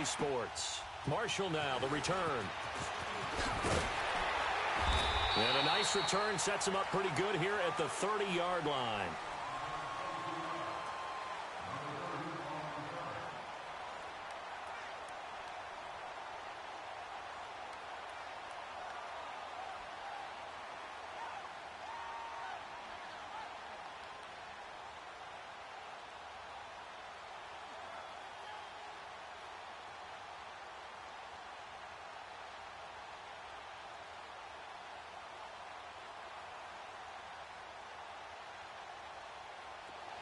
EA Sports. Marshall now, the return. And a nice return sets him up pretty good here at the 30-yard line.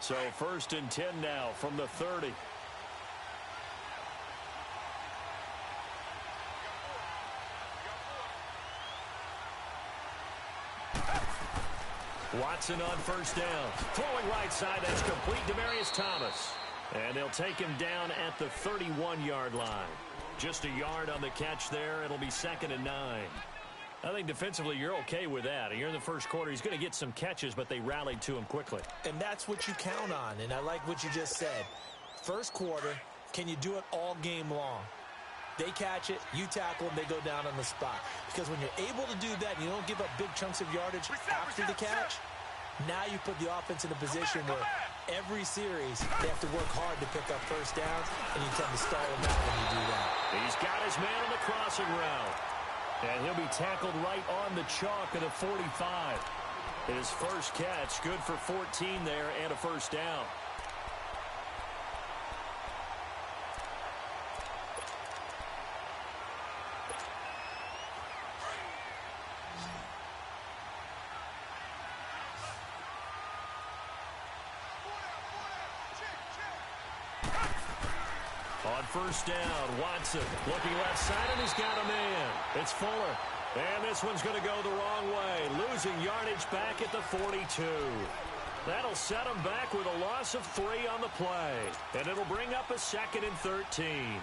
So 1st and 10 now from the 30. Watson on 1st down. Throwing right side, that's complete to Demarius Thomas. And they'll take him down at the 31-yard line. Just a yard on the catch there. It'll be 2nd and 9. I think defensively you're okay with that. Here in the first quarter, he's going to get some catches, but they rallied to him quickly. And that's what you count on, and I like what you just said. First quarter, can you do it all game long? They catch it, you tackle them, they go down on the spot. Because when you're able to do that and you don't give up big chunks of yardage after the catch, now you put the offense in a position where every series they have to work hard to pick up first downs, and you tend to stall them out when you do that. He's got his man on the crossing route. And he'll be tackled right on the chalk at the 45. His first catch, good for 14 there and a first down. On 1st down, Watson looking left side, and he's got a man. It's Fuller. And this one's going to go the wrong way, losing yardage back at the 42. That'll set him back with a loss of 3 on the play. And it'll bring up a 2nd and 13.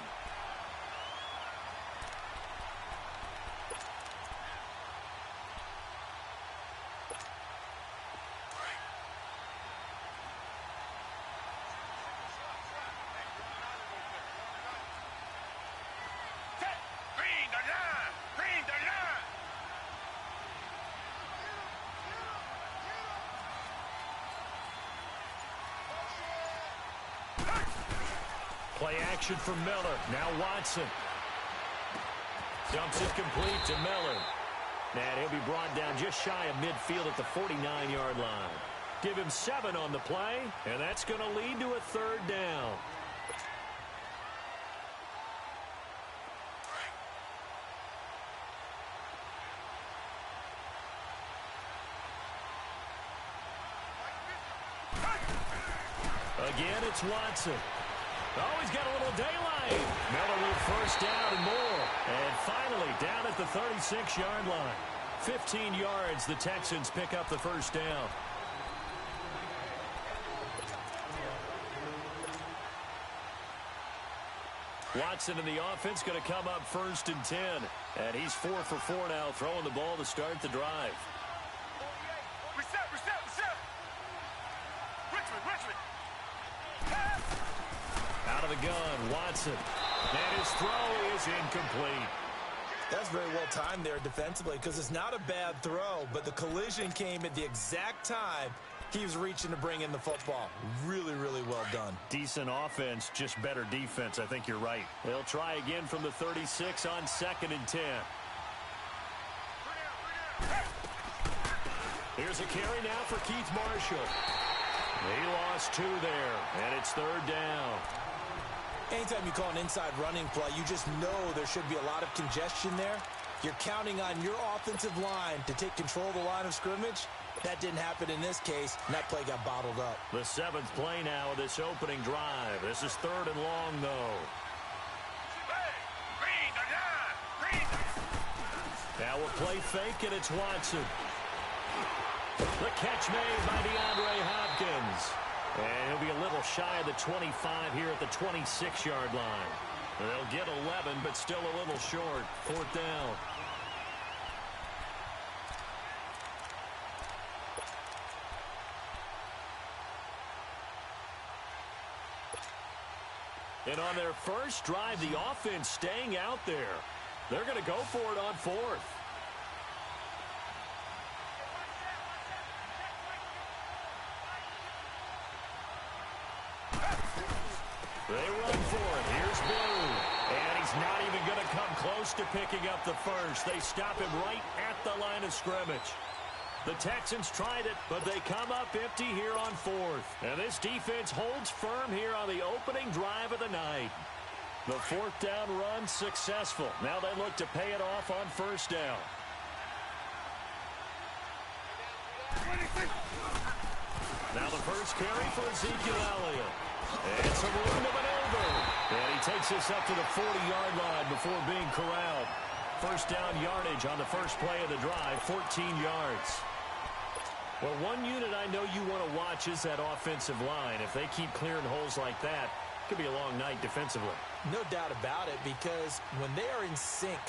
Play action from Miller. Now Watson. Dumps it complete to Miller. And he'll be brought down just shy of midfield at the 49-yard line. Give him 7 on the play, and that's going to lead to a 3rd down. Again, it's Watson. Oh, he's got a little daylight. Miller with 1st down and more. And finally, down at the 36-yard line. 15 yards, the Texans pick up the 1st down. Watson in the offense going to come up 1st and 10. And he's 4 for 4 now, throwing the ball to start the drive. Reset. Richmond. Out of the gun, Watson. And his throw is incomplete. That's very well timed there defensively because it's not a bad throw, but the collision came at the exact time he was reaching to bring in the football. Really, really well done. Decent offense, just better defense. I think you're right. They'll try again from the 36 on 2nd and 10. Here's a carry now for Keith Marshall. He lost 2 there, and it's 3rd down. Anytime you call an inside running play, you just know there should be a lot of congestion there. You're counting on your offensive line to take control of the line of scrimmage. That didn't happen in this case, and that play got bottled up. The 7th play now of this opening drive. This is 3rd and long, though. Now a play fake, and it's Watson. The catch made by DeAndre Hopkins. And he'll be a little shy of the 25 here at the 26-yard line. They'll get 11, but still a little short. 4th down. And on their first drive, the offense staying out there. They're going to go for it on fourth. They run for it. Here's Blue. And he's not even going to come close to picking up the first. They stop him right at the line of scrimmage. The Texans tried it, but they come up empty here on fourth. And this defense holds firm here on the opening drive of the night. The fourth down run successful. Now they look to pay it off on first down. Now the first carry for Ezekiel Elliott. And some room to maneuver. And he takes this up to the 40-yard line before being corralled. First down yardage on the first play of the drive, 14 yards. Well, one unit I know you want to watch is that offensive line. If they keep clearing holes like that, it could be a long night defensively. No doubt about it, because when they are in sync,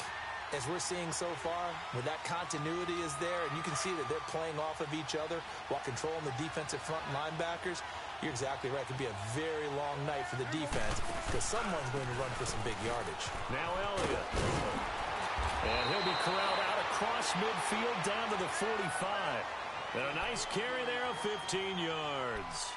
as we're seeing so far, where that continuity is there, and you can see that they're playing off of each other while controlling the defensive front linebackers, you're exactly right. It could be a very long night for the defense because someone's going to run for some big yardage. Now Elliott. And he'll be corralled out across midfield down to the 45. And a nice carry there of 15 yards.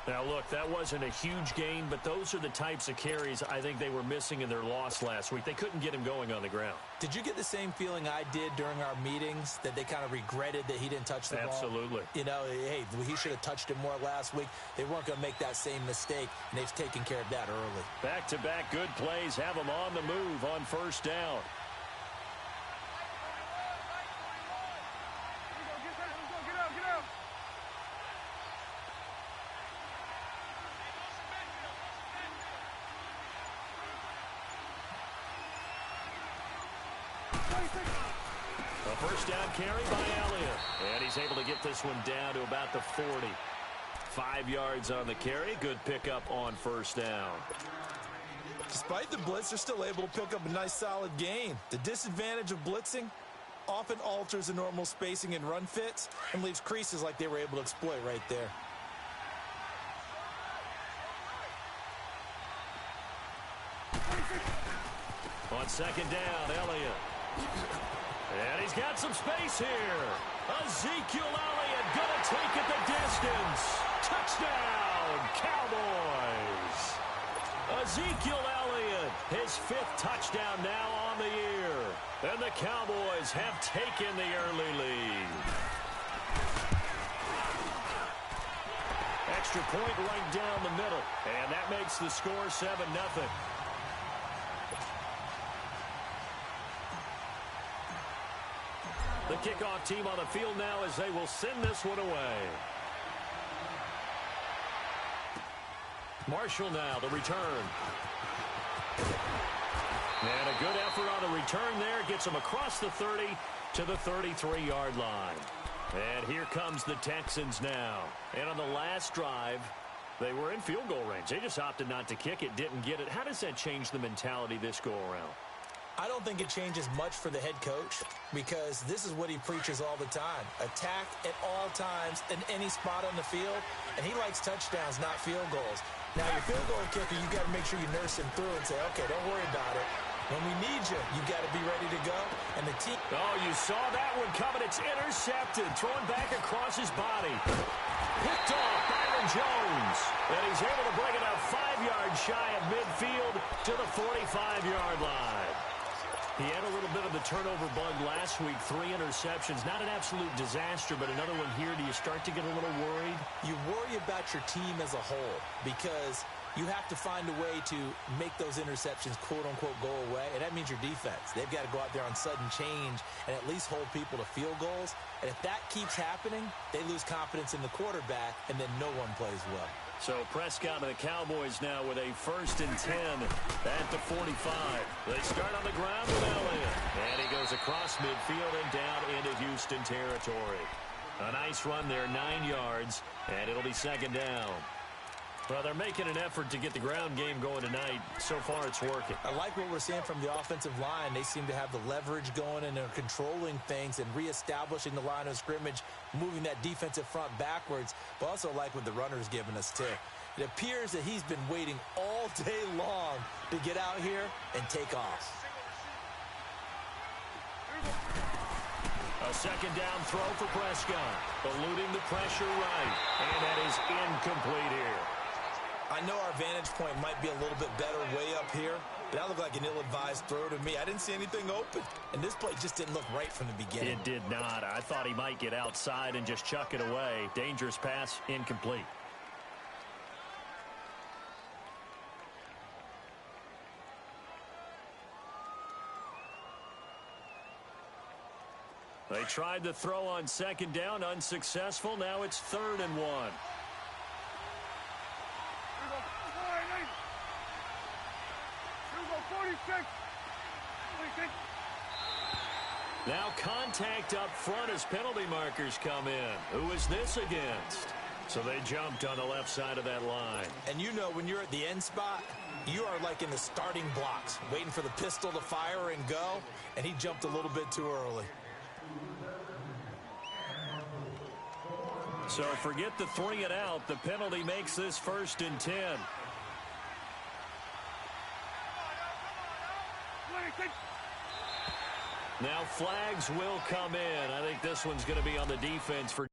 Now, look, that wasn't a huge gain, but those are the types of carries I think they were missing in their loss last week. They couldn't get him going on the ground. Did you get the same feeling I did during our meetings, that they kind of regretted that he didn't touch the ball? Absolutely. You know, hey, he should have touched it more last week. They weren't going to make that same mistake, and they've taken care of that early. Back-to-back good plays have them on the move on first down. A first down carry by Elliott. And he's able to get this one down to about the 40. 5 yards on the carry. Good pickup on first down. Despite the blitz, they're still able to pick up a nice solid gain. The disadvantage of blitzing often alters the normal spacing and run fits and leaves creases like they were able to exploit right there. On second down, Elliott. And he's got some space here. Ezekiel Elliott going to take it the distance. Touchdown, Cowboys. Ezekiel Elliott, his 5th touchdown now on the year. And the Cowboys have taken the early lead. Extra point right down the middle. And that makes the score 7-0. The kickoff team on the field now as they will send this one away. Marshall now, the return. And a good effort on the return there. Gets them across the 30 to the 33-yard line. And here comes the Texans now. And on the last drive, they were in field goal range. They just opted not to kick it, didn't get it. How does that change the mentality this go-around? I don't think it changes much for the head coach because this is what he preaches all the time. Attack at all times in any spot on the field, and he likes touchdowns, not field goals. Now, your field goal kicker, you've got to make sure you nurse him through and say, okay, don't worry about it. When we need you, you've got to be ready to go. And the team... Oh, you saw that one coming. It's intercepted. Thrown back across his body. Picked off Byron Jones. And he's able to bring it out 5 yards shy of midfield to the 45-yard line. He had a little bit of the turnover bug last week, 3 interceptions. Not an absolute disaster, but another one here. Do you start to get a little worried? You worry about your team as a whole because you have to find a way to make those interceptions, quote-unquote, go away, and that means your defense. They've got to go out there on sudden change and at least hold people to field goals. And if that keeps happening, they lose confidence in the quarterback, and then no one plays well. So Prescott and the Cowboys now with a 1st and 10 at the 45. They start on the ground with Elliott. And he goes across midfield and down into Houston territory. A nice run there, 9 yards, and it'll be 2nd down. Well, they're making an effort to get the ground game going tonight. So far, it's working. I like what we're seeing from the offensive line. They seem to have the leverage going, and they're controlling things and reestablishing the line of scrimmage, moving that defensive front backwards. But also like what the runner's giving us, too. It appears that he's been waiting all day long to get out here and take off. A second down throw for Prescott. Eluding the pressure right. And that is incomplete here. I know our vantage point might be a little bit better way up here, but that looked like an ill-advised throw to me. I didn't see anything open, and this play just didn't look right from the beginning. It did not. I thought he might get outside and just chuck it away. Dangerous pass, incomplete. They tried the throw on second down, unsuccessful. Now it's 3rd and 1. Now contact up front as penalty markers come in. Who is this against? So they jumped on the left side of that line. And you know when you're at the end spot, you are like in the starting blocks, waiting for the pistol to fire and go, and he jumped a little bit too early. So forget the 3 and out. The penalty makes this 1st and 10. Now flags will come in. I think this one's going to be on the defense for...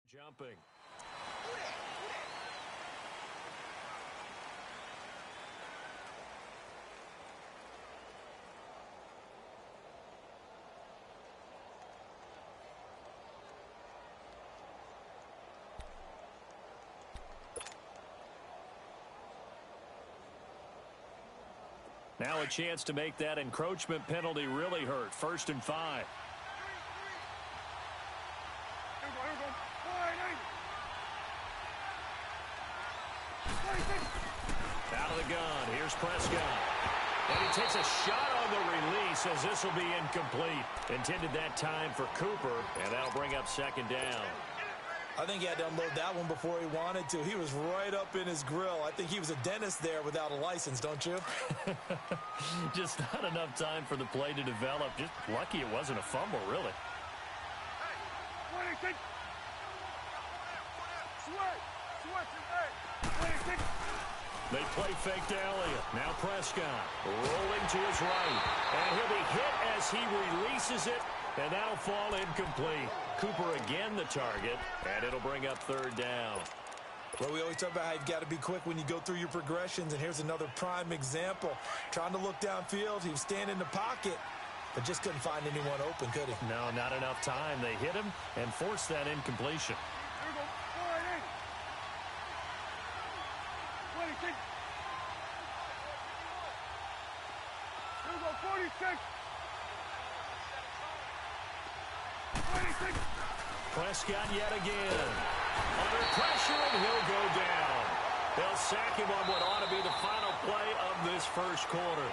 Jumping. Now a chance to make that encroachment penalty really hurt. 1st and 5. Out of the gun. Here's Prescott. And he takes a shot on the release as this will be incomplete. Intended that time for Cooper, and that'll bring up 2nd down. I think he had to unload that one before he wanted to. He was right up in his grill. I think he was a dentist there without a license, don't you? Just not enough time for the play to develop. Just lucky it wasn't a fumble, really. They play fake to Elliott. Now Prescott rolling to his right. And he'll be hit as he releases it. And that'll fall incomplete. Cooper again the target. And it'll bring up 3rd down. Well, we always talk about how you've got to be quick when you go through your progressions. And here's another prime example. Trying to look downfield. He was standing in the pocket. But just couldn't find anyone open, could he? No, not enough time. They hit him and forced that incompletion. Prescott yet again. Under pressure, and he'll go down. They'll sack him on what ought to be the final play of this 1st quarter.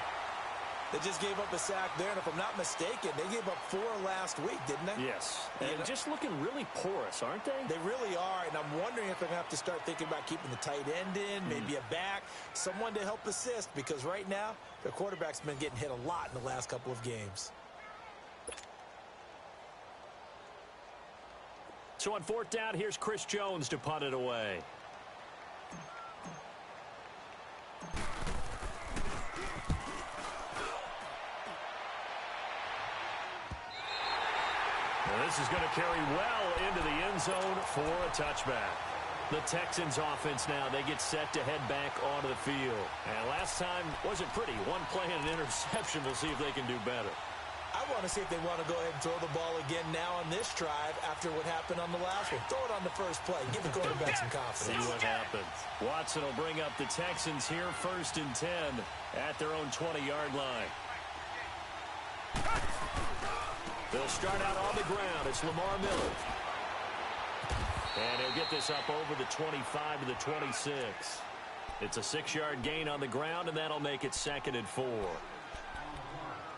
They just gave up a sack there, and if I'm not mistaken, they gave up 4 last week, didn't they? Yes, and just looking really porous, aren't they? They really are, and I'm wondering if they're going to have to start thinking about keeping the tight end in, maybe a back, someone to help assist, because right now, their quarterback's been getting hit a lot in the last couple of games. So on 4th down, here's Chris Jones to punt it away. This is going to carry well into the end zone for a touchback. The Texans offense now, they get set to head back onto the field. And last time wasn't pretty. One play and an interception. We'll see if they can do better. I want to see if they want to go ahead and throw the ball again now on this drive after what happened on the last one. Throw it on the first play. Give the quarterback some confidence. See what happens. Watson will bring up the Texans here 1st and 10 at their own 20-yard line. They'll start out on the ground. It's Lamar Miller. And he'll get this up over the 25 to the 26. It's a 6-yard gain on the ground, and that'll make it 2nd and 4.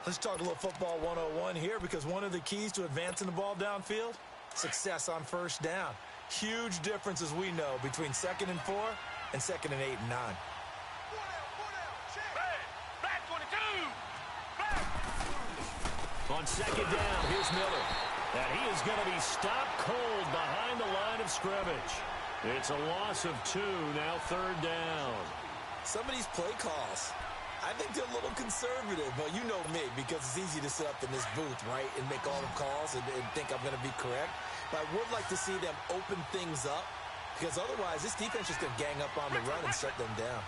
Let's talk a little football 101 here, because one of the keys to advancing the ball downfield, success on first down. Huge difference, as we know, between 2nd and 4 and 2nd and 8 and 9. On 2nd down, here's Miller. And he is going to be stopped cold behind the line of scrimmage. It's a loss of 2, now 3rd down. Some of these play calls, I think they're a little conservative. But you know me, because it's easy to sit up in this booth, right, and make all the calls and think I'm going to be correct. But I would like to see them open things up, because otherwise this defense is going to gang up on the run and shut them down.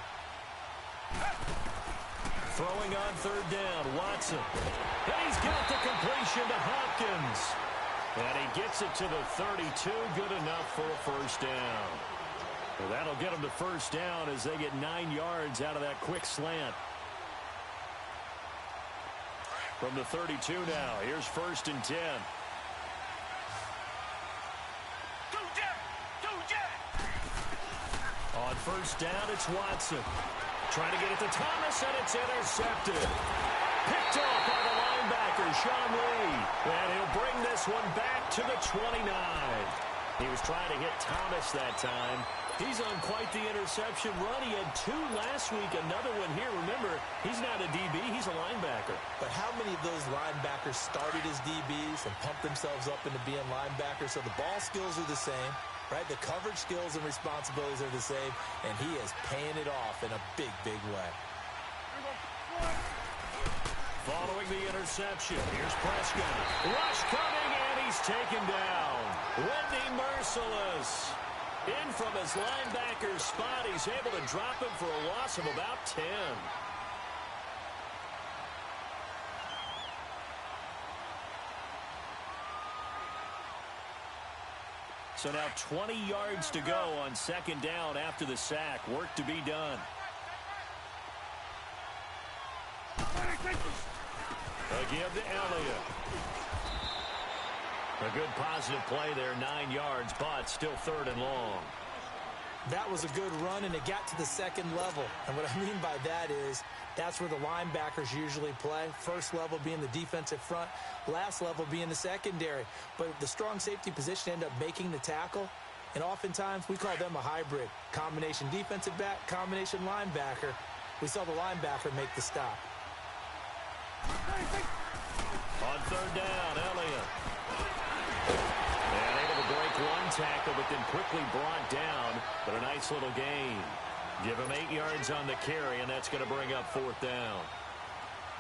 Throwing on 3rd down, Watson. And he's got the completion to Hopkins. And he gets it to the 32, good enough for a first down. Well, that'll get them to first down as they get 9 yards out of that quick slant. From the 32 now, here's 1st and 10. On 1st down, it's Watson. Trying to get it to Thomas, and it's intercepted. Picked off by the linebacker, Sean Lee. And he'll bring this one back to the 29. He was trying to hit Thomas that time. He's on quite the interception run. He had 2 last week, another one here. Remember, he's not a DB, he's a linebacker. But how many of those linebackers started as DBs and pumped themselves up into being linebackers? So the ball skills are the same, right? The coverage skills and responsibilities are the same, and he is paying it off in a big, big way. Following the interception, here's Prescott. Rush coming, and he's taken down. Wendy merciless. In from his linebacker spot, he's able to drop him for a loss of about 10. So now 20 yards to go on 2nd down after the sack. Work to be done. Again to Elliott. A good positive play there, 9 yards, but still 3rd and long. That was a good run, and it got to the 2nd level. And what I mean by that is that's where the linebackers usually play. First level being the defensive front, last level being the secondary. But the strong safety position ended up making the tackle, and oftentimes we call them a hybrid. Combination defensive back, combination linebacker. We saw the linebacker make the stop. On 3rd down, Elliott. And able to break one tackle, but then quickly brought down. But a nice little gain. Give him 8 yards on the carry, and that's going to bring up 4th down.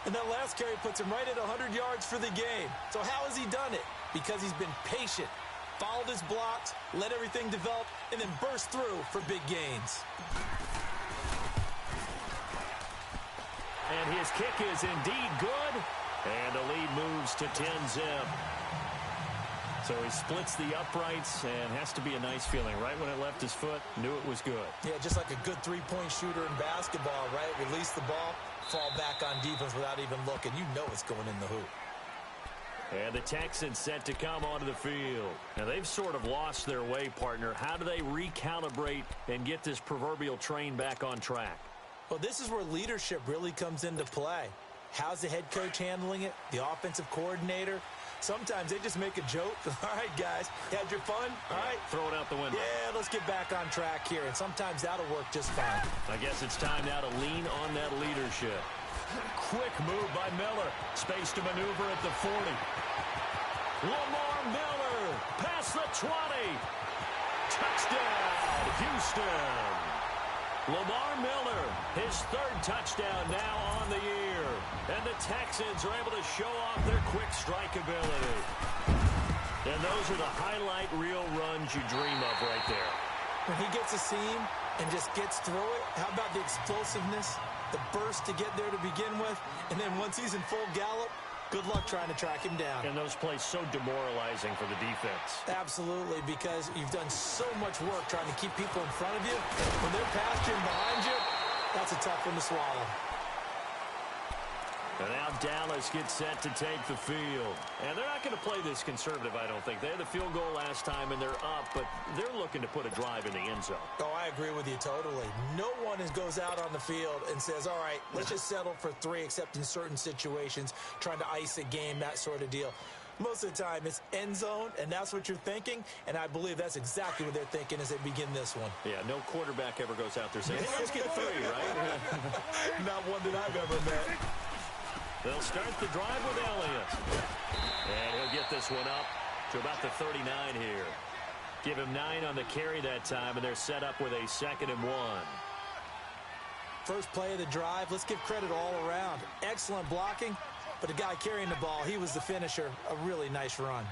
And that last carry puts him right at 100 yards for the game. So how has he done it? Because he's been patient, followed his blocks, let everything develop, and then burst through for big gains. And his kick is indeed good. And the lead moves to 10-zip. So he splits the uprights, and has to be a nice feeling. Right when it left his foot, knew it was good. Yeah, just like a good three-point shooter in basketball, right? Release the ball, fall back on defense without even looking. You know it's going in the hoop. And the Texans set to come onto the field. Now, they've sort of lost their way, partner. How do they recalibrate and get this proverbial train back on track? Well, this is where leadership really comes into play. How's the head coach handling it? The offensive coordinator? Sometimes they just make a joke. All right, guys, had your fun? All right. Throw it out the window. Yeah, let's get back on track here. And sometimes that'll work just fine. I guess it's time now to lean on that leadership. Quick move by Miller. Space to maneuver at the 40. Lamar Miller past the 20. Touchdown, Houston. Lamar Miller, his 3rd touchdown now on the year. And the Texans are able to show off their quick strike ability. And those are the highlight reel runs you dream of right there. When he gets a seam and just gets through it, how about the explosiveness, the burst to get there to begin with, and then once he's in full gallop, good luck trying to track him down. And those plays so demoralizing for the defense. Absolutely, because you've done so much work trying to keep people in front of you. When they're past you and behind you, that's a tough one to swallow. And now Dallas gets set to take the field. And they're not going to play this conservative, I don't think. They had the field goal last time, and they're up, but they're looking to put a drive in the end zone. Oh, I agree with you totally. No one goes out on the field and says, all right, let's just settle for 3, except in certain situations, trying to ice a game, that sort of deal. Most of the time, it's end zone, and that's what you're thinking, and I believe that's exactly what they're thinking as they begin this one. Yeah, no quarterback ever goes out there saying, hey, let's get 3, right? Not one that I've ever met. They'll start the drive with Elliott. And he'll get this one up to about the 39 here. Give him 9 on the carry that time, and they're set up with a 2nd and 1. First play of the drive, let's give credit all around. Excellent blocking, but the guy carrying the ball, he was the finisher. A really nice run.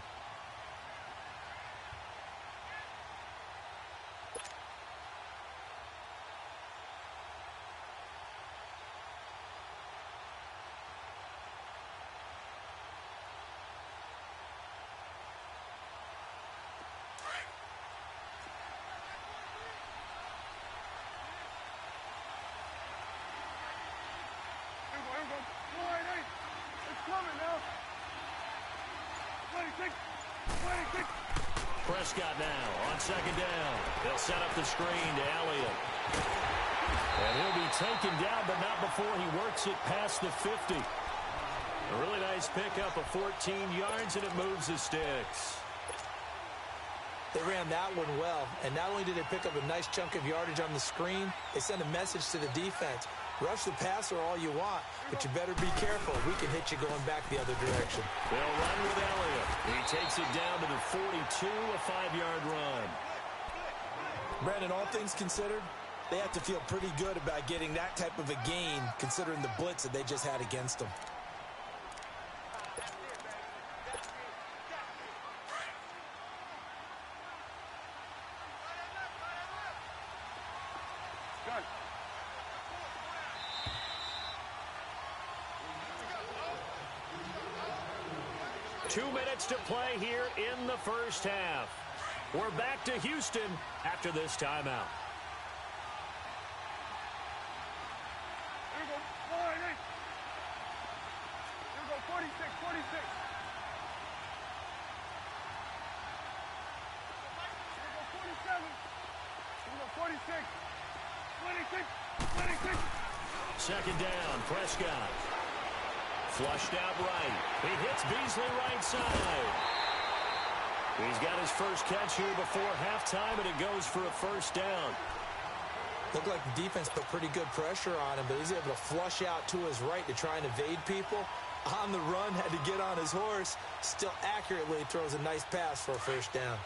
Prescott now on 2nd down. They'll set up the screen to Elliott. And he'll be taken down, but not before he works it past the 50. A really nice pickup of 14 yards, and it moves the sticks. They ran that one well, and not only did they pick up a nice chunk of yardage on the screen, they sent a message to the defense. Rush the passer all you want, but you better be careful. We can hit you going back the other direction. They'll run with Elliott. He takes it down to the 42, a 5-yard run. Brandon, all things considered, they have to feel pretty good about getting that type of a gain, considering the blitz that they just had against them. Good. 2 minutes to play here in the first half. We're back to Houston after this timeout. Here we go. 48. Here we go. 46. 46. Here we go. 47. Here we go. 46. 26. 26. 2nd down, Prescott. Flushed out right. He hits Beasley right side. He's got his first catch here before halftime, and it goes for a 1st down. Looked like the defense put pretty good pressure on him, but he's able to flush out to his right to try and evade people. On the run, had to get on his horse. Still accurately throws a nice pass for a 1st down.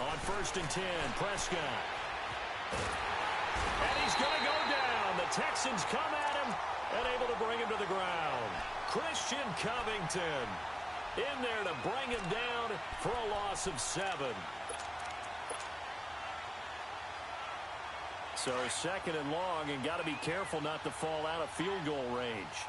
On 1st and 10, Prescott. And he's going to go down. The Texans come at him and able to bring him to the ground. Christian Covington in there to bring him down for a loss of 7. So 2nd and long, and got to be careful not to fall out of field goal range.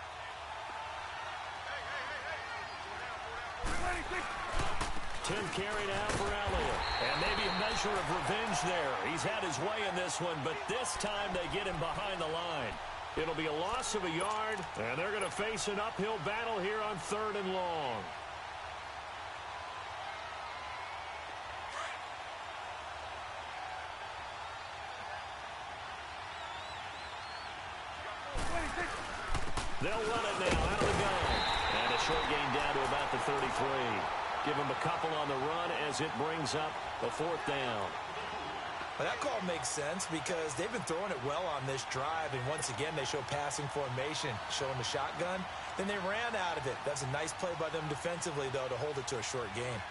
10 carry now for Elliott. And maybe a measure of revenge there. He's had his way in this one, but this time they get him behind the line. It'll be a loss of a yard, and they're going to face an uphill battle here on 3rd and long. They'll run it now out of the gun. And a short gain down to about the 33. Give him a couple on the run as it brings up a 4th down. Well, that call makes sense because they've been throwing it well on this drive, and once again they show passing formation, showing the shotgun. Then they ran out of it. That's a nice play by them defensively, though, to hold it to a short gain.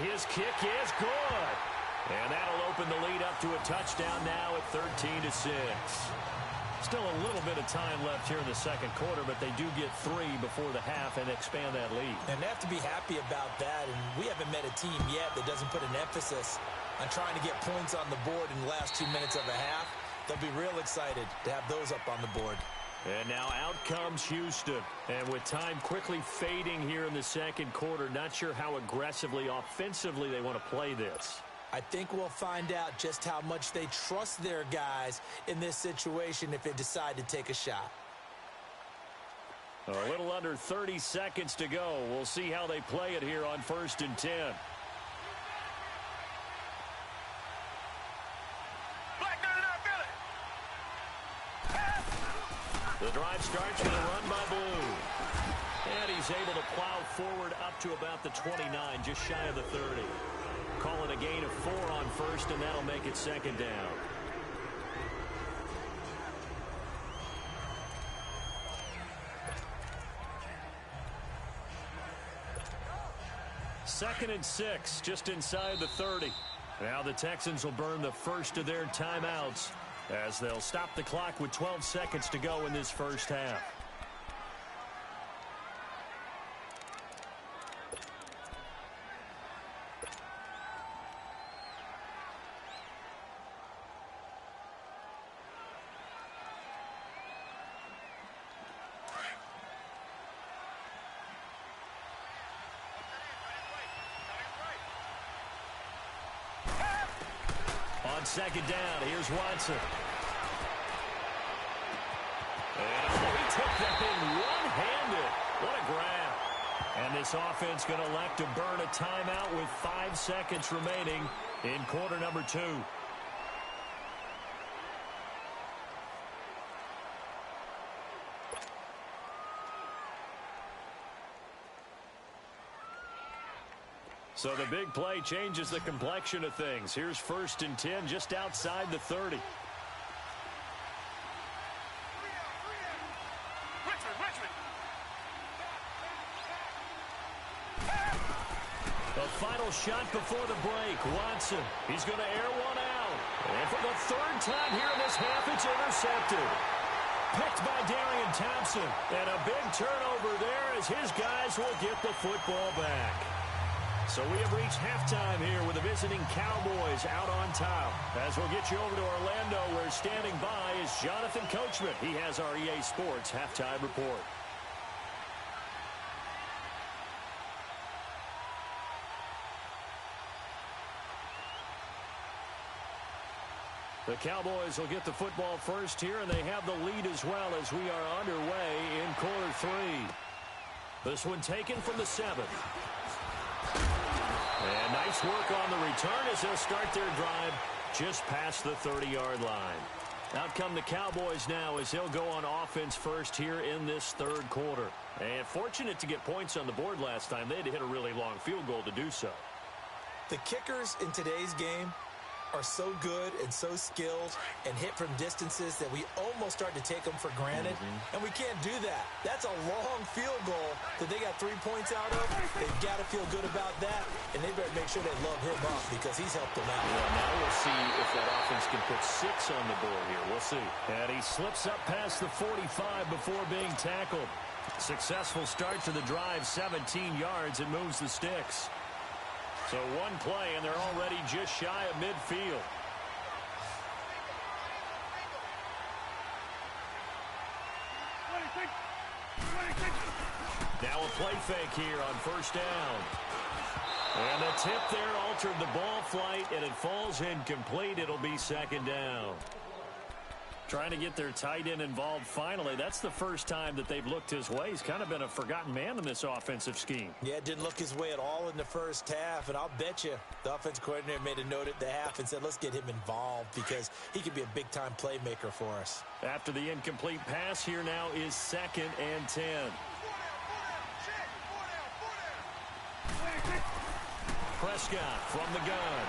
His kick is good. And that'll open the lead up to a touchdown now at 13-6. Still a little bit of time left here in the second quarter, but they do get 3 before the half and expand that lead. And they have to be happy about that. And we haven't met a team yet that doesn't put an emphasis on trying to get points on the board in the last 2 minutes of a half. They'll be real excited to have those up on the board. And now out comes Houston. And with time quickly fading here in the second quarter, not sure how aggressively, offensively they want to play this. I think we'll find out just how much they trust their guys in this situation if they decide to take a shot. A little under 30 seconds to go. We'll see how they play it here on 1st and 10. The drive starts with a run by Blue. And he's able to plow forward up to about the 29, just shy of the 30. Call it a gain of 4 on 1st, and that'll make it 2nd down. Second and 6, just inside the 30. Now the Texans will burn the first of their timeouts as they'll stop the clock with 12 seconds to go in this first half. On 2nd down, here's Watson. And he took that thing one-handed. What a grab. And this offense going to elect to burn a timeout with 5 seconds remaining in quarter number 2. So the big play changes the complexion of things. Here's 1st and 10 just outside the 30. The final shot before the break. Watson, he's going to air one out. And for the 3rd time here in this half, it's intercepted. Picked by Darian Thompson. And a big turnover there as his guys will get the football back. So we have reached halftime here with the visiting Cowboys out on top. As we'll get you over to Orlando, where standing by is Jonathan Coachman. He has our EA Sports halftime report. The Cowboys will get the football first here, and they have the lead as well as we are underway in quarter 3. This one taken from the 7th. And nice work on the return as they'll start their drive just past the 30-yard line. Out come the Cowboys now as they'll go on offense first here in this 3rd quarter. And fortunate to get points on the board last time. They had to hit a really long field goal to do so. The kickers in today's game are so good and so skilled and hit from distances that we almost start to take them for granted. And we can't do that. That's a long field goal that they got 3 points out of. They've got to feel good about that, and they better make sure they love him up because he's helped them out. Well, now we'll see if that offense can put 6 on the board here. We'll see. And he slips up past the 45 before being tackled. Successful start to the drive, 17 yards, and moves the sticks. So one play, and they're already just shy of midfield. Now a play fake here on 1st down. And the tip there altered the ball flight, and it falls incomplete. It'll be 2nd down. Trying to get their tight end involved finally. That's the first time that they've looked his way. He's kind of been a forgotten man in this offensive scheme. Yeah, didn't look his way at all in the first half. And I'll bet you the offense coordinator made a note at the half and said, let's get him involved because he could be a big-time playmaker for us. After the incomplete pass, here now is 2nd and 10. Prescott from the gun.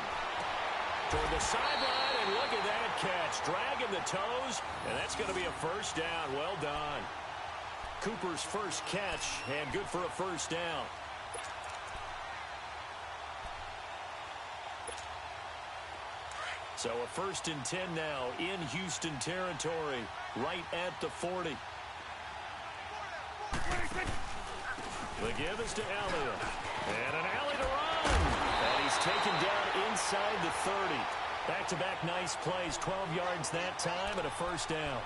Toward the sideline, and look at that catch. Dragging the toes, and that's going to be a 1st down. Well done. Cooper's first catch, and good for a 1st down. So a 1st and 10 now in Houston territory, right at the 40. The give is to Elliott. And an alley to run. And he's taken down inside the 30. Back-to-back nice plays, 12 yards that time and a 1st down.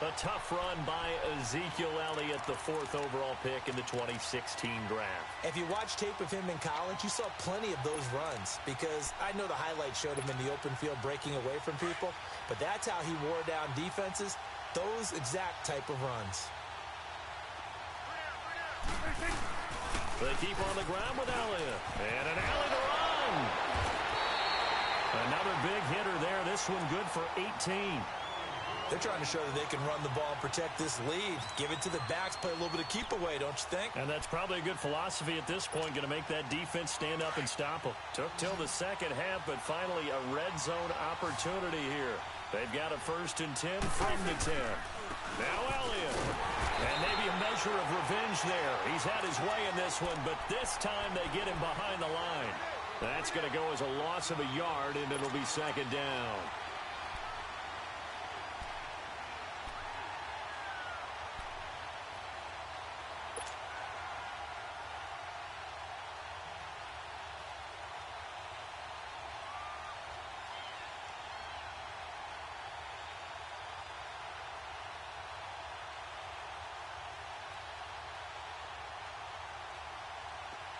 A tough run by Ezekiel Elliott, the 4th overall pick in the 2016 draft. If you watch tape of him in college, you saw plenty of those runs because I know the highlights showed him in the open field breaking away from people, but that's how he wore down defenses, those exact type of runs. They keep on the ground with Elliott. And an alley to run. Another big hitter there. This one good for 18. They're trying to show that they can run the ball and protect this lead. Give it to the backs, play a little bit of keep away, don't you think? And that's probably a good philosophy at this point, going to make that defense stand up and stop them. Took till the second half, but finally a red zone opportunity here. They've got a 1st and 10 from the 10. Now Elliott. And maybe a measure of revenge there. He's had his way in this one, but this time they get him behind the line. That's going to go as a loss of a yard, and it'll be 2nd down.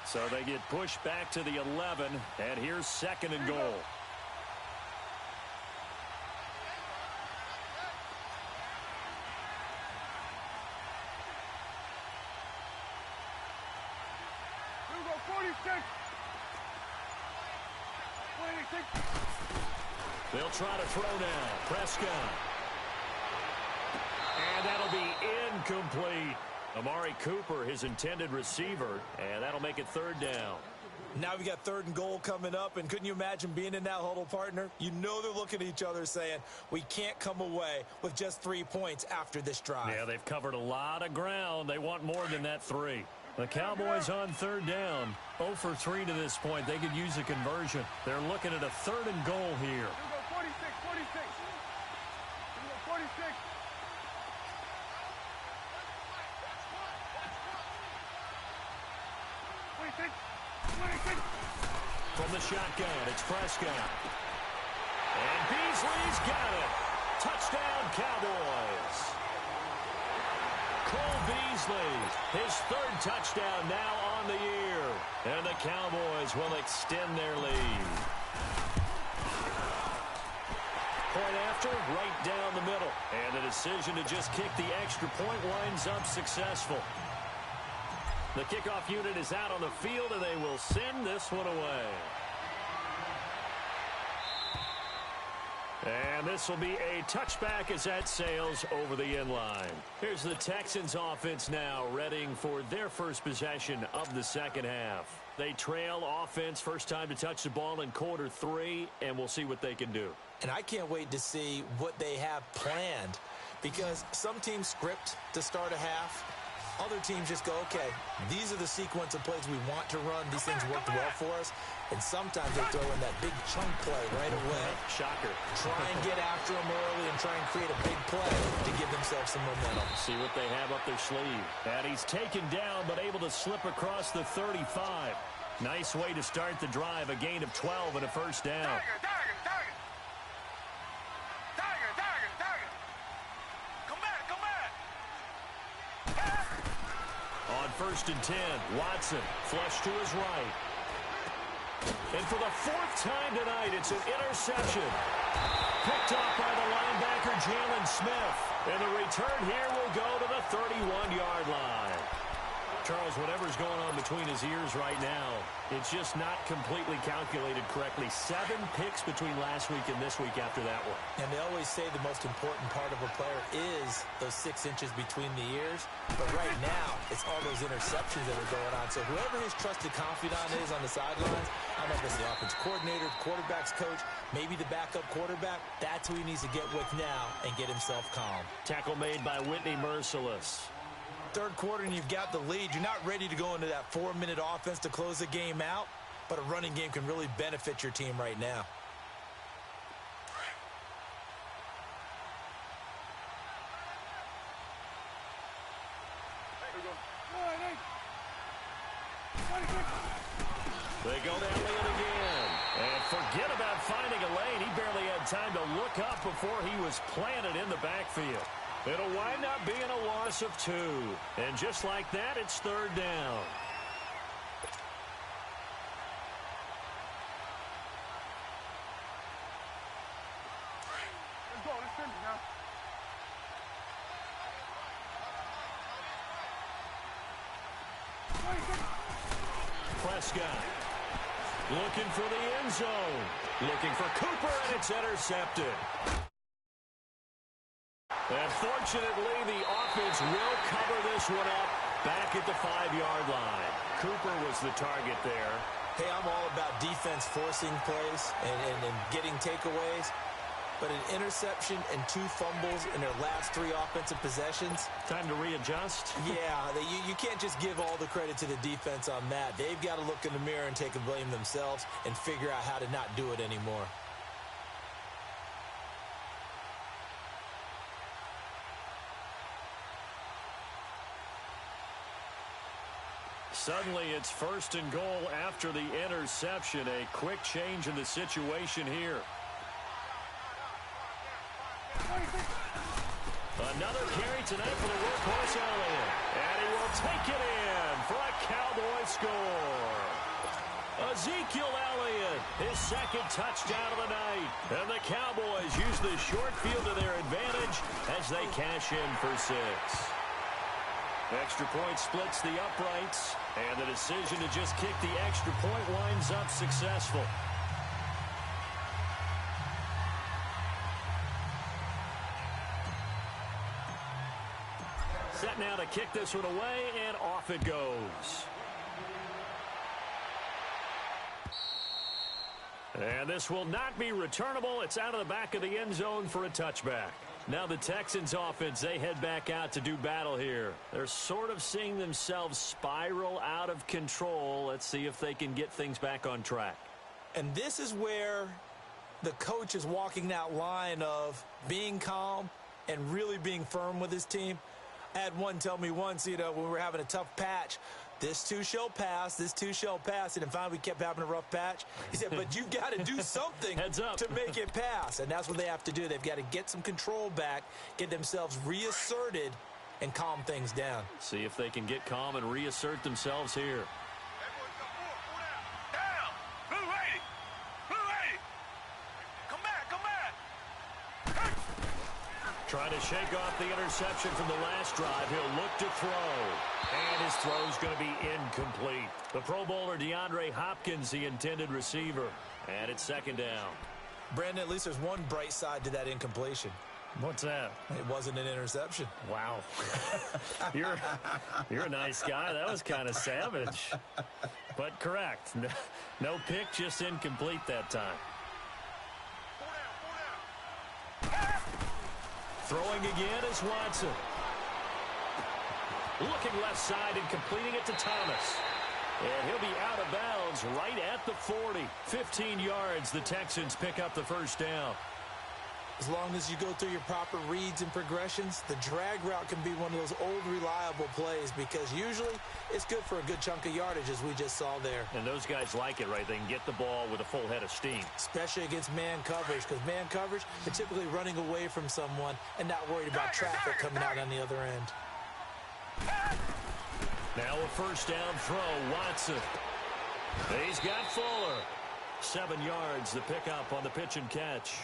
So they get pushed back to the 11, and here's 2nd and goal. Here we go, 46. 26. They'll try to throw now. Prescott. And that'll be incomplete. Amari Cooper, his intended receiver, and that'll make it 3rd down. Now we got 3rd and goal coming up, and couldn't you imagine being in that huddle, partner? You know they're looking at each other saying, we can't come away with just 3 points after this drive. Yeah, they've covered a lot of ground. They want more than that 3. The Cowboys on 3rd down. 0 for 3 to this point. They could use a conversion. They're looking at a 3rd and goal here. Here we go, 46, 46. Here we go, 46. From the shotgun, it's Prescott. And Beasley's got it. Touchdown, Cowboys. Cole Beasley, his 3rd touchdown now on the year. And the Cowboys will extend their lead. Point after, right down the middle. And the decision to just kick the extra point winds up successful. The kickoff unit is out on the field, and they will send this one away. And this will be a touchback as that sails over the end line. Here's the Texans offense now, readying for their first possession of the 2nd half. They trail offense, first time to touch the ball in quarter 3, and we'll see what they can do. And I can't wait to see what they have planned, because some teams script to start a half. Other teams just go, okay, these are the sequence of plays we want to run. These things worked well for us. And sometimes they throw in that big chunk play right away. Shocker. Try and get after them early and try and create a big play to give themselves some momentum. See what they have up their sleeve. And he's taken down but able to slip across the 35. Nice way to start the drive. A gain of 12 and a 1st down. On 1st and 10, Watson flush to his right. And for the 4th time tonight, it's an interception. Picked off by the linebacker, Jalen Smith. And the return here will go to the 31-yard line. Charles, whatever's going on between his ears right now, it's just not completely calculated correctly. 7 picks between last week and this week after that one. And they always say the most important part of a player is those 6 inches between the ears. But right now, it's all those interceptions that are going on. So whoever his trusted confidant is on the sidelines, I don't know if it's the offense coordinator, the quarterback's coach, maybe the backup quarterback, that's who he needs to get with now and get himself calm. Tackle made by Whitney Merciless. 3rd quarter and you've got the lead. You're not ready to go into that 4-minute offense to close the game out, but a running game can really benefit your team right now. They go down the lane again. And forget about finding a lane. He barely had time to look up before he was planted in the backfield. It'll wind up being a loss of 2. And just like that, it's 3rd down. Let's go. Let's finish now. Prescott looking for the end zone. Looking for Cooper, and it's intercepted. And fortunately, the offense will cover this one up back at the 5-yard line. Cooper was the target there. Hey, I'm all about defense forcing plays and getting takeaways. But an interception and 2 fumbles in their last 3 offensive possessions. Time to readjust? Yeah, you can't just give all the credit to the defense on that. They've got to look in the mirror and take the blame themselves and figure out how to not do it anymore. Suddenly, it's 1st and goal after the interception. A quick change in the situation here. Another carry tonight for the workhorse Elliott. And he will take it in for a Cowboy score. Ezekiel Elliott, his 2nd touchdown of the night. And the Cowboys use the short field to their advantage as they cash in for 6. Extra point splits the uprights, and the decision to just kick the extra point winds up successful. Set now to kick this one away, and off it goes. And this will not be returnable. It's out of the back of the end zone for a touchback. Now the Texans offense, they head back out to do battle here. They're sort of seeing themselves spiral out of control. Let's see if they can get things back on track. And this is where the coach is walking that line of being calm and really being firm with his team. I had one tell me once, when we were having a tough patch, this too shall pass, this too shall pass. And finally we kept having a rough patch. He said, but you've got to do something Heads up. to make it pass. And that's what they have to do. They've got to get some control back, get themselves reasserted, and calm things down. See if they can get calm and reassert themselves here. Trying to shake off the interception from the last drive. He'll look to throw. And his throw's going to be incomplete. The Pro Bowler DeAndre Hopkins, the intended receiver. And it's 2nd down. Brandon, at least there's one bright side to that incompletion. What's that? It wasn't an interception. Wow. You're a nice guy. That was kind of savage. But correct. No pick, just incomplete that time. Throwing again is Watson. Looking left side and completing it to Thomas. And he'll be out of bounds right at the 40. 15 yards, the Texans pick up the 1st down. As long as you go through your proper reads and progressions, the drag route can be one of those old reliable plays because usually it's good for a good chunk of yardage, as we just saw there. And those guys like it, right? They can get the ball with a full head of steam. Especially against man coverage, because man coverage, they're typically running away from someone and not worried about traffic coming out on the other end. Now a 1st down throw, Watson. He's got Fuller. 7 yards, the pickup on the pitch and catch.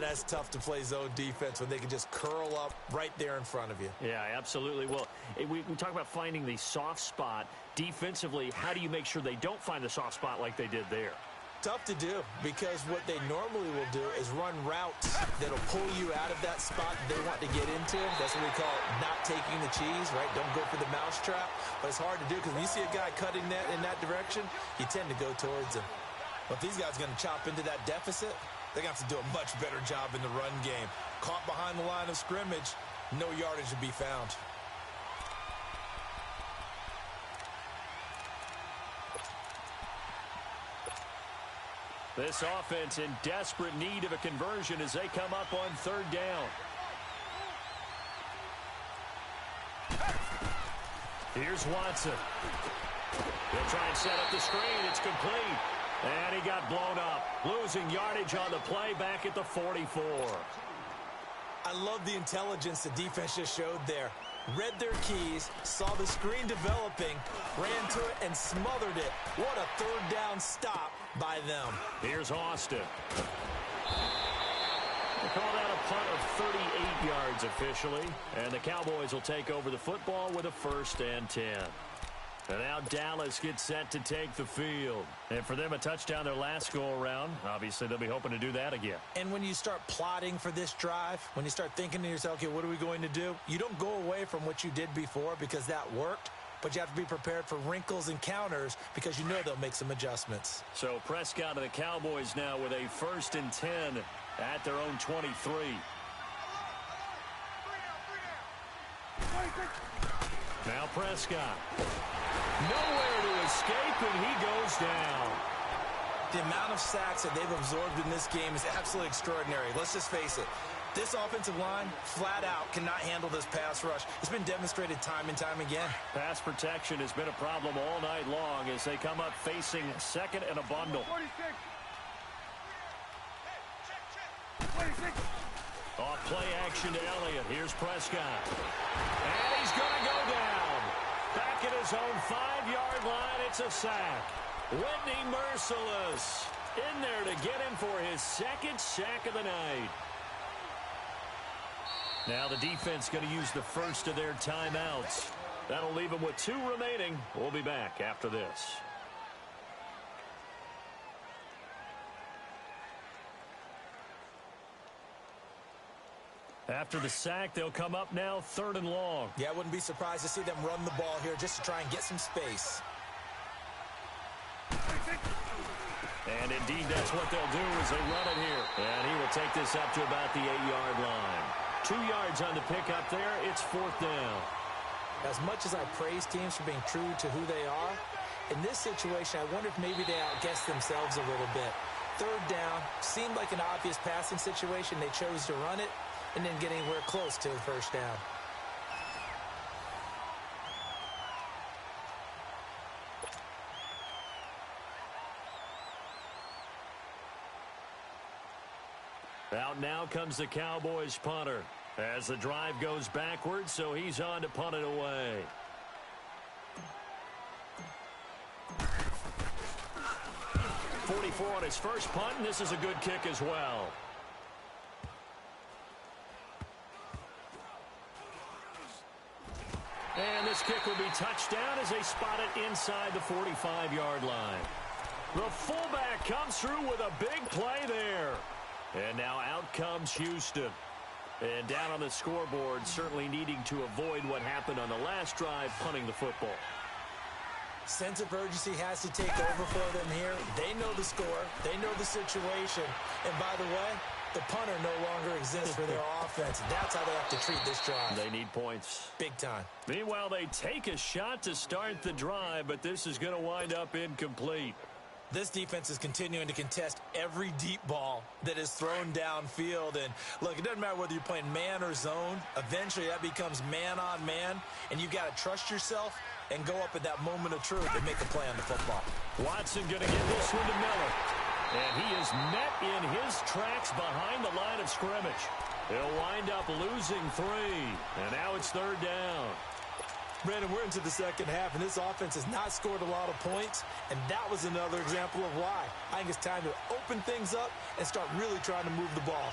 That's tough to play zone defense when they can just curl up right there in front of you. Yeah, absolutely. Well, we talk about finding the soft spot. Defensively, how do you make sure they don't find the soft spot like they did there? Tough to do, because what they normally will do is run routes that'll pull you out of that spot they want to get into. That's what we call not taking the cheese, right? Don't go for the mousetrap. But it's hard to do because when you see a guy cutting that in that direction, you tend to go towards him. But if these guys are going to chop into that deficit, they're going to have to do a much better job in the run game. Caught behind the line of scrimmage, no yardage to be found. This offense in desperate need of a conversion as they come up on 3rd down. Here's Watson. He'll try and set up the screen. It's complete. And he got blown up. Losing yardage on the play back at the 44. I love the intelligence the defense just showed there. Read their keys, saw the screen developing, ran to it, and smothered it. What a third down stop by them. Here's Austin. They call that a punt of 38 yards officially. And the Cowboys will take over the football with a 1st and 10. And now Dallas gets set to take the field. And for them, a touchdown their last go-around. Obviously, they'll be hoping to do that again. And when you start plotting for this drive, when you start thinking to yourself, okay, what are we going to do? You don't go away from what you did before because that worked. But you have to be prepared for wrinkles and counters because you know they'll make some adjustments. So Prescott and the Cowboys now with a 1st and 10 at their own 23. Now Prescott. Nowhere to escape, and he goes down. The amount of sacks that they've absorbed in this game is absolutely extraordinary. Let's just face it. This offensive line, flat out, cannot handle this pass rush. It's been demonstrated time and time again. Pass protection has been a problem all night long as they come up facing 2nd and a bundle. 46. Off play action to Elliott. Here's Prescott. And he's going to go down. Back at his own 5-yard line, it's a sack. Whitney Merciless in there to get him for his 2nd sack of the night. Now the defense going to use the first of their timeouts. That'll leave them with 2 remaining. We'll be back after this. After the sack, they'll come up now 3rd and long. Yeah, I wouldn't be surprised to see them run the ball here just to try and get some space. And indeed, that's what they'll do as they run it here. And he will take this up to about the 8-yard line. 2 yards on the pickup there. It's 4th down. As much as I praise teams for being true to who they are, in this situation, I wonder if maybe they outguessed themselves a little bit. 3rd down, seemed like an obvious passing situation. They chose to run it and didn't get anywhere close to the 1st down. Out now comes the Cowboys punter as the drive goes backwards, so he's on to punt it away. .44 on his first punt, and this is a good kick as well. And this kick will be touched down as they spot it inside the 45-yard line. The fullback comes through with a big play there. And now out comes Houston. And down on the scoreboard, certainly needing to avoid what happened on the last drive, punting the football. Sense of urgency has to take over for them here. They know the score. They know the situation. And by the way, the punter no longer exists for their offense. That's how they have to treat this drive. They need points. Big time. Meanwhile, they take a shot to start the drive, but this is going to wind up incomplete. This defense is continuing to contest every deep ball that is thrown downfield. And look, it doesn't matter whether you're playing man or zone. Eventually, that becomes man on man, and you've got to trust yourself and go up at that moment of truth and make a play on the football. Watson going to give this one to Miller. And he is met in his tracks behind the line of scrimmage. He'll wind up losing 3. And now it's 3rd down. Brandon, we're into the second half, and this offense has not scored a lot of points, and that was another example of why. I think it's time to open things up and start really trying to move the ball.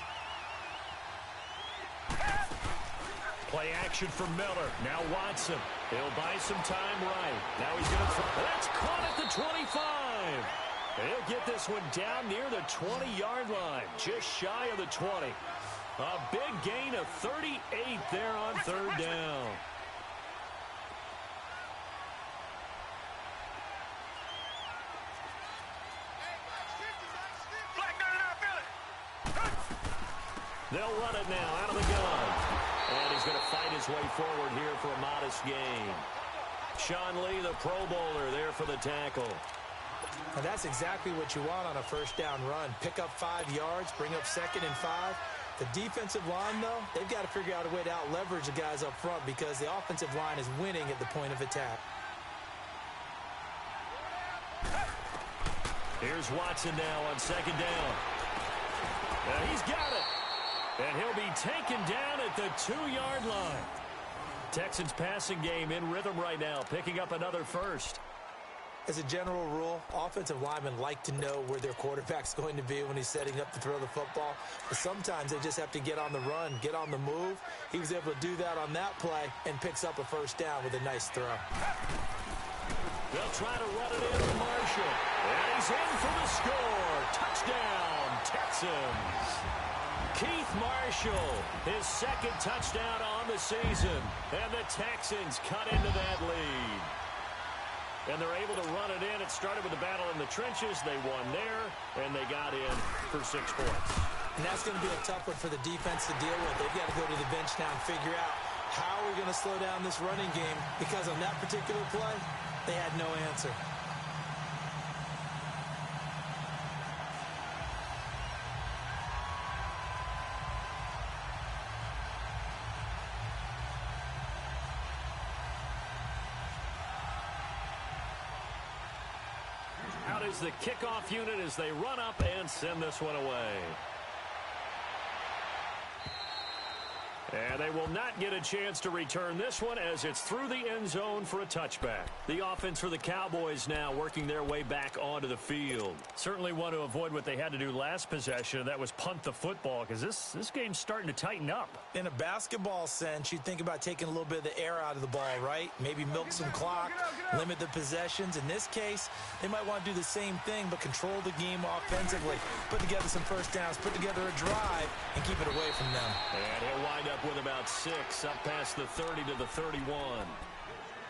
Play action for Miller. Now Watson. He'll buy some time right. Now he's going to throw. That's caught at the 25. He'll get this one down near the 20-yard line, just shy of the 20. A big gain of 38 there on 3rd down. They'll run it now out of the gun. And he's going to fight his way forward here for a modest gain. Sean Lee, the Pro Bowler, there for the tackle. And that's exactly what you want on a 1st down run. Pick up 5 yards, bring up 2nd and 5. The defensive line, though, they've got to figure out a way to out-leverage the guys up front because the offensive line is winning at the point of attack. Here's Watson now on second down. And he's got it. And he'll be taken down at the 2-yard line. Texans passing game in rhythm right now, picking up another first. As a general rule, offensive linemen like to know where their quarterback's going to be when he's setting up to throw the football. But sometimes they just have to get on the run, get on the move. He was able to do that on that play and picks up a first down with a nice throw. They'll try to run it in to Marshall. And he's in for the score. Touchdown, Texans. Keith Marshall, his second touchdown on the season. And the Texans cut into that lead. And they're able to run it in. It started with a battle in the trenches. They won there, and they got in for 6 points. And that's going to be a tough one for the defense to deal with. They've got to go to the bench now and figure out how we're going to slow down this running game because on that particular play, they had no answer. Out is the kickoff unit as they run up and send this one away. And they will not get a chance to return this one as it's through the end zone for a touchback. The offense for the Cowboys now working their way back onto the field. Certainly want to avoid what they had to do last possession, and that was punt the football, because this game's starting to tighten up. In a basketball sense, you'd think about taking a little bit of the air out of the ball, right? Maybe milk some clock, limit the possessions. In this case, they might want to do the same thing, but control the game offensively. Put together some first downs, put together a drive, and keep it away from them. And he'll wind up with about 6, up past the 30 to the 31.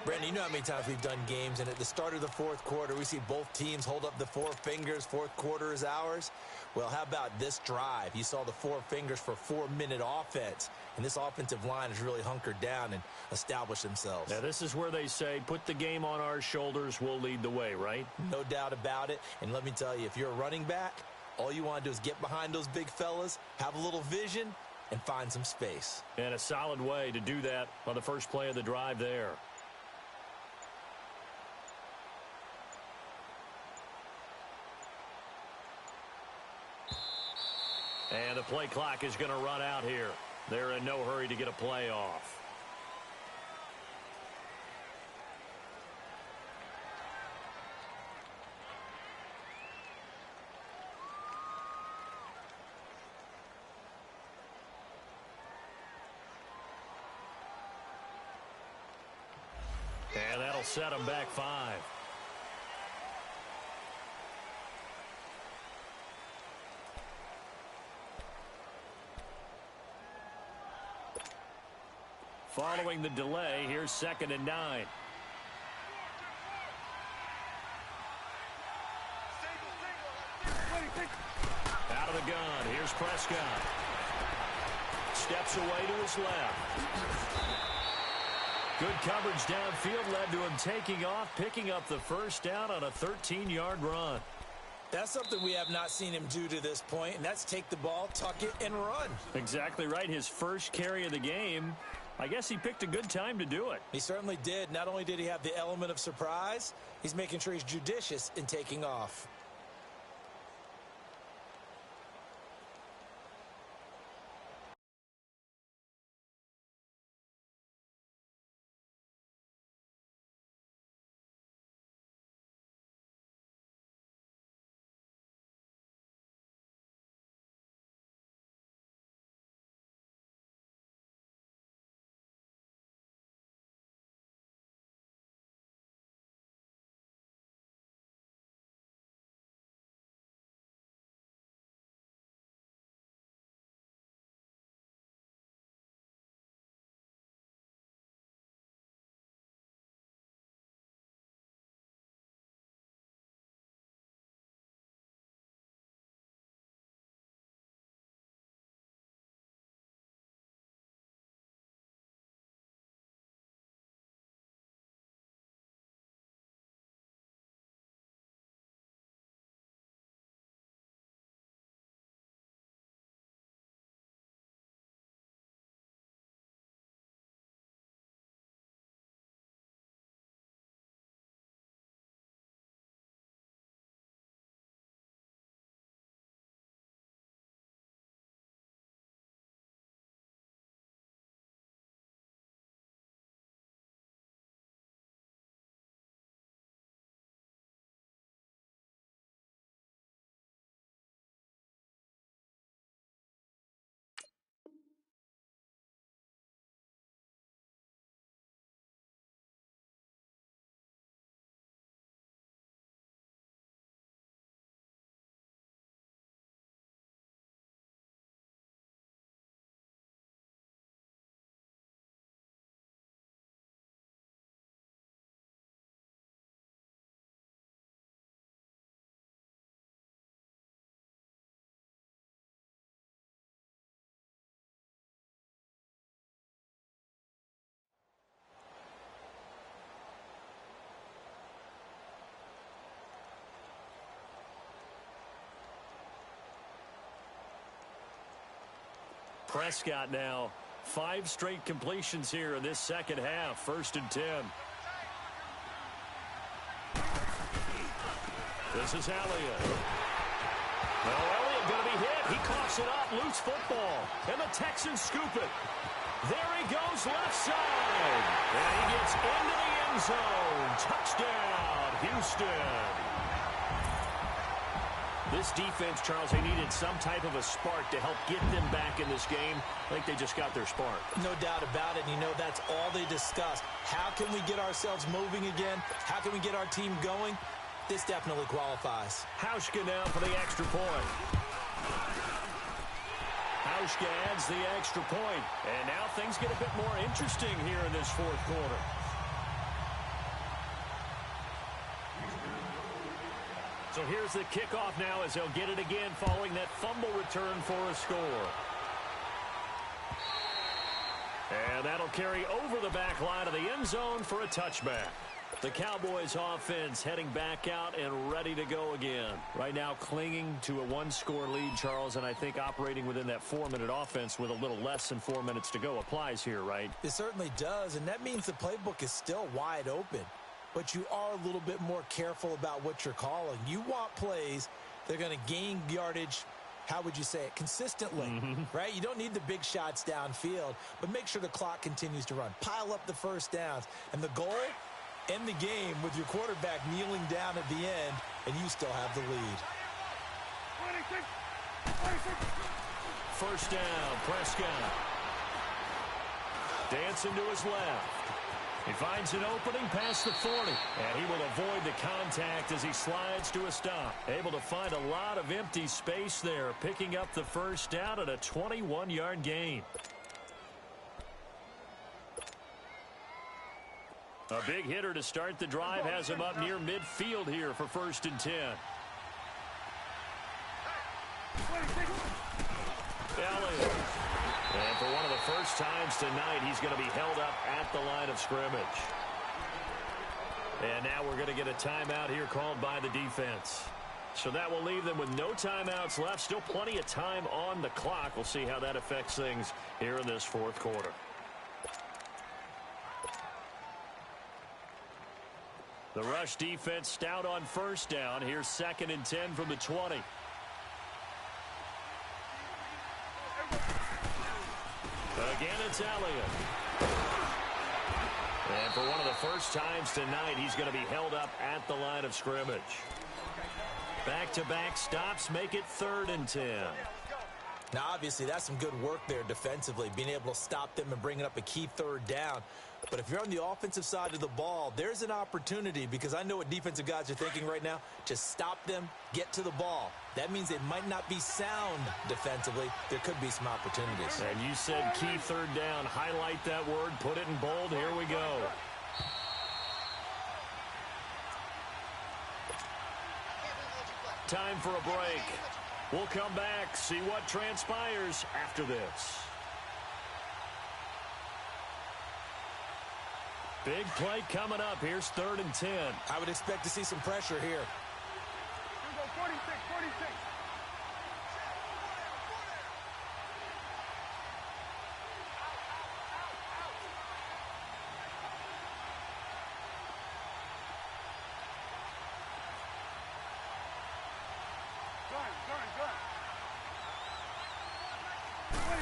Brandon, you know how many times we've done games, and at the start of the fourth quarter, we see both teams hold up the 4 fingers, fourth quarter is ours. Well, how about this drive? You saw the 4 fingers for 4-minute offense, and this offensive line has really hunkered down and established themselves. Now, this is where they say, put the game on our shoulders, we'll lead the way, right? No doubt about it, and let me tell you, if you're a running back, all you want to do is get behind those big fellas, have a little vision, and find some space. And a solid way to do that on the first play of the drive there. And the play clock is going to run out here. They're in no hurry to get a play off. And that'll set them back 5. Following the delay, here's 2nd and 9. Out of the gun, here's Prescott. Steps away to his left. Good coverage downfield led to him taking off, picking up the first down on a 13-yard run. That's something we have not seen him do to this point, and that's take the ball, tuck it, and run. Exactly right. His first carry of the game. I guess he picked a good time to do it. He certainly did. Not only did he have the element of surprise, he's making sure he's judicious in taking off. Prescott now 5 straight completions here in this second half. 1st and 10. This is Elliott. Well, Elliott going to be hit. He coughs it up. Loose football. And the Texans scoop it. There he goes left side. And he gets into the end zone. Touchdown, Houston. This defense, Charles, they needed some type of a spark to help get them back in this game. I think they just got their spark. No doubt about it. You know, that's all they discussed. How can we get ourselves moving again? How can we get our team going? This definitely qualifies. Hauschka now for the extra point. Hauschka adds the extra point. And now things get a bit more interesting here in this 4th quarter. So here's the kickoff now as they'll get it again following that fumble return for a score. And that'll carry over the back line of the end zone for a touchback. The Cowboys offense heading back out and ready to go again. Right now clinging to a 1-score lead, Charles, and I think operating within that 4-minute offense with a little less than 4 minutes to go applies here, right? It certainly does, and that means the playbook is still wide open. But you are a little bit more careful about what you're calling. You want plays that are going to gain yardage, how would you say it, consistently, right? You don't need the big shots downfield, but make sure the clock continues to run. Pile up the first downs. And the goal, end the game with your quarterback kneeling down at the end, and you still have the lead. 1st down, Prescott. Dancing to his left. He finds an opening past the 40, and he will avoid the contact as he slides to a stop. Able to find a lot of empty space there, picking up the 1st down at a 21-yard gain. A big hitter to start the drive has him up near midfield here for 1st and 10. Elliott. And for one of the first times tonight, he's going to be held up at the line of scrimmage. And now we're going to get a timeout here called by the defense. So that will leave them with no timeouts left. Still plenty of time on the clock. We'll see how that affects things here in this 4th quarter. The rush defense stout on 1st down. Here's 2nd and 10 from the 20. Again, it's Elliott. And for one of the first times tonight, he's going to be held up at the line of scrimmage. Back-to-back stops make it 3rd and 10. Now, obviously, that's some good work there defensively, being able to stop them and bringing up a key 3rd down. But if you're on the offensive side of the ball, there's an opportunity, because I know what defensive guys are thinking right now, to stop them, get to the ball. That means they might not be sound defensively. There could be some opportunities. And you said key 3rd down. Highlight that word. Put it in bold. Here we go. Time for a break. We'll come back, see what transpires after this. Big play coming up. Here's 3rd and 10. I would expect to see some pressure here. 46, 46.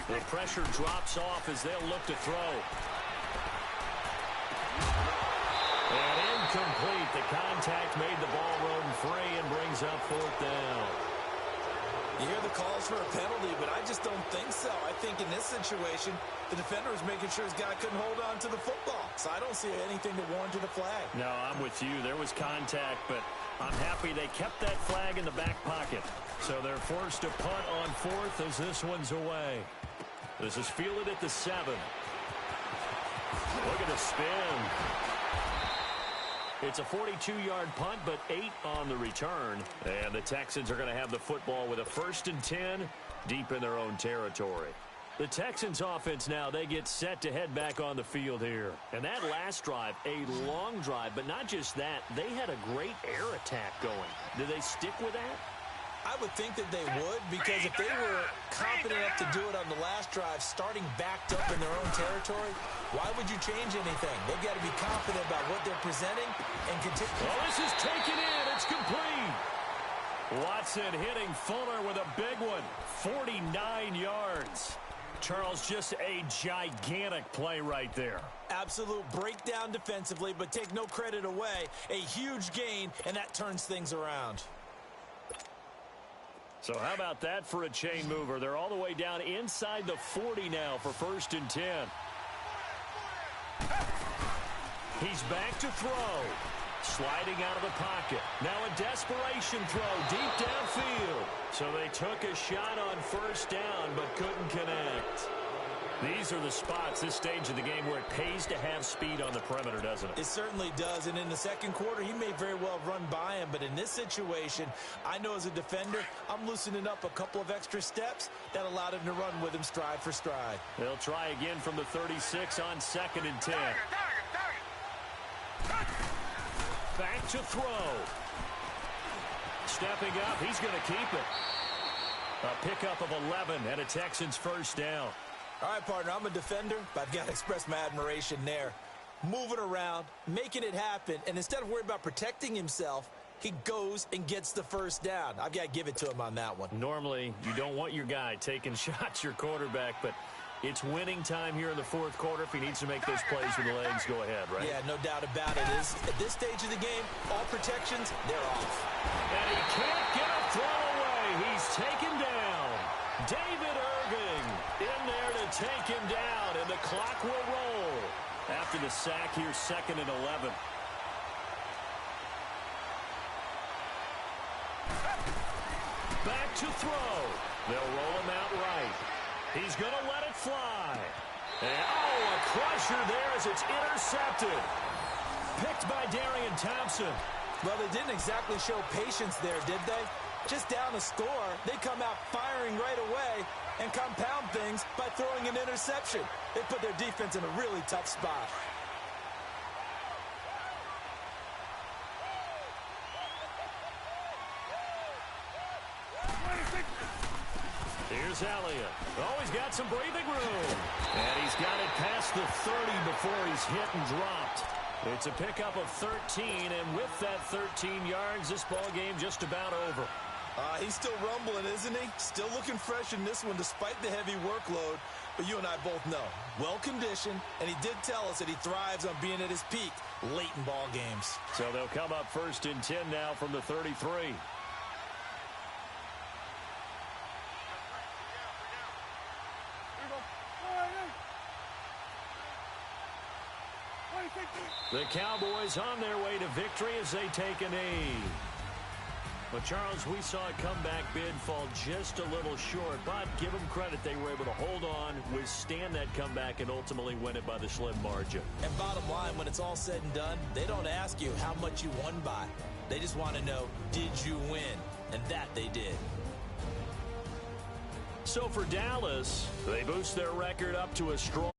The pressure drops off as they'll look to throw. And incomplete. The contact made the ball roam free and brings up 4th down. You hear the calls for a penalty, but I just don't think so. I think in this situation, the defender was making sure his guy couldn't hold on to the football. So I don't see anything to warrant a flag. No, I'm with you. There was contact, but I'm happy they kept that flag in the back pocket. So they're forced to punt on 4th as this one's away. This is fielded at the 7. Look at the spin. It's a 42-yard punt, but 8 on the return. And the Texans are going to have the football with a 1st and 10 deep in their own territory. The Texans offense now, they get set to head back on the field here. And that last drive, a long drive, but not just that. They had a great air attack going. Do they stick with that? I would think that they would, because if they were confident enough to do it on the last drive, starting backed up in their own territory, why would you change anything? They've got to be confident about what they're presenting and continue. Well, this is taken in. It's complete. Watson hitting Fuller with a big one. 49 yards. Charles, just a gigantic play right there. Absolute breakdown defensively, but take no credit away. A huge gain, and that turns things around. So how about that for a chain mover? They're all the way down inside the 40 now for 1st and 10. He's back to throw. Sliding out of the pocket. Now a desperation throw deep downfield. So they took a shot on 1st down but couldn't connect. These are the spots, this stage of the game, where it pays to have speed on the perimeter, doesn't it? It certainly does, and in the second quarter, he may very well run by him, but in this situation, I know as a defender, I'm loosening up a couple of extra steps that allowed him to run with him stride for stride. They'll try again from the 36 on 2nd and 10. Back to throw. Stepping up, he's going to keep it. A pickup of 11 and a Texans 1st down. All right, partner, I'm a defender, but I've got to express my admiration there. Moving around, making it happen, and instead of worrying about protecting himself, he goes and gets the 1st down. I've got to give it to him on that one. Normally, you don't want your guy taking shots, your quarterback, but it's winning time here in the 4th quarter. If he needs to make those plays with the legs, go ahead, right? Yeah, no doubt about it. At this stage of the game, all protections, they're off. And he can't get a throw away. He's taken down. David Irving in there to take him down, and the clock will roll. After the sack here, 2nd and 11. Back to throw. They'll roll him out right. He's going to let it fly. And, a crusher there as it's intercepted. Picked by Darian Thompson. Well, they didn't exactly show patience there, did they? Just down a score, they come out firing right away and compound things by throwing an interception. They put their defense in a really tough spot. Here's Elliott. Oh, he's got some breathing room. And he's got it past the 30 before he's hit and dropped. It's a pickup of 13, and with that 13 yards, this ball game just about over. He's still rumbling, isn't he? Still looking fresh in this one despite the heavy workload. But you and I both know, well-conditioned, and he did tell us that he thrives on being at his peak late in ball games. So they'll come up 1st and 10 now from the 33. The Cowboys on their way to victory as they take a knee. But, Charles, we saw a comeback bid fall just a little short, but give them credit, they were able to hold on, withstand that comeback, and ultimately win it by the slim margin. And bottom line, when it's all said and done, they don't ask you how much you won by. They just want to know, did you win? And that they did. So for Dallas, they boost their record up to a strong